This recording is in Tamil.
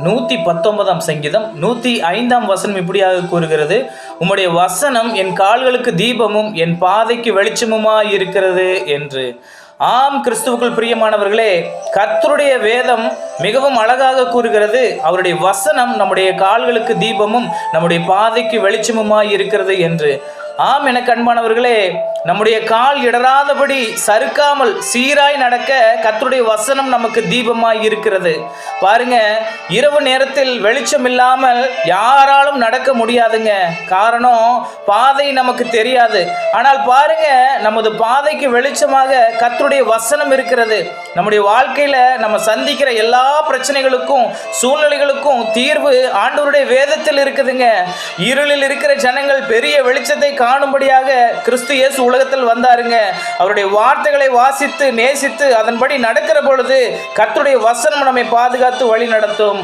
119 சங்கீதம் 105 வசனம் இப்படியாக கூறுகிறது, உம்முடைய வசனம் என் கால்களுக்கு தீபமும் என் பாதைக்கு வெளிச்சமுமாய் இருக்கிறது என்று. ஆம், கிறிஸ்துவுக்குள் பிரியமானவர்களே, கர்த்தருடைய வேதம் மிகவும் அழகாக கூறுகிறது, அவருடைய வசனம் நம்முடைய கால்களுக்கு தீபமும் நம்முடைய பாதைக்கு வெளிச்சமுமாய் இருக்கிறது என்று. ஆம், எனக்கு அன்பானவர்களே, நம்முடைய கால் இடராதபடி சறுக்காமல் சீராய் நடக்க கர்த்தருடைய வசனம் நமக்கு தீபமாய் இருக்கிறது. பாருங்க, இரவு நேரத்தில் வெளிச்சம் இல்லாமல் யாராலும் நடக்க முடியாதுங்க. காரணம், பாதை நமக்கு தெரியாது. ஆனால் பாருங்க, நமது பாதைக்கு வெளிச்சமாக கர்த்தருடைய வசனம் இருக்கிறது. நம்முடைய வாழ்க்கையில நம்ம சந்திக்கிற எல்லா பிரச்சனைகளுக்கும் சூழ்நிலைகளுக்கும் தீர்வு ஆண்டவருடைய வேதத்தில் இருக்குதுங்க. இருளில் இருக்கிற ஜனங்கள் பெரிய வெளிச்சத்தை காணும்படியாக கிறிஸ்து இயேசு உலகத்தில் வந்தாருங்க. அவருடைய வார்த்தைகளை வாசித்து நேசித்து அதன்படி நடக்கிற பொழுது கர்த்தருடைய வசனம் நம்மை பாதுகாத்து வழி நடத்தும்.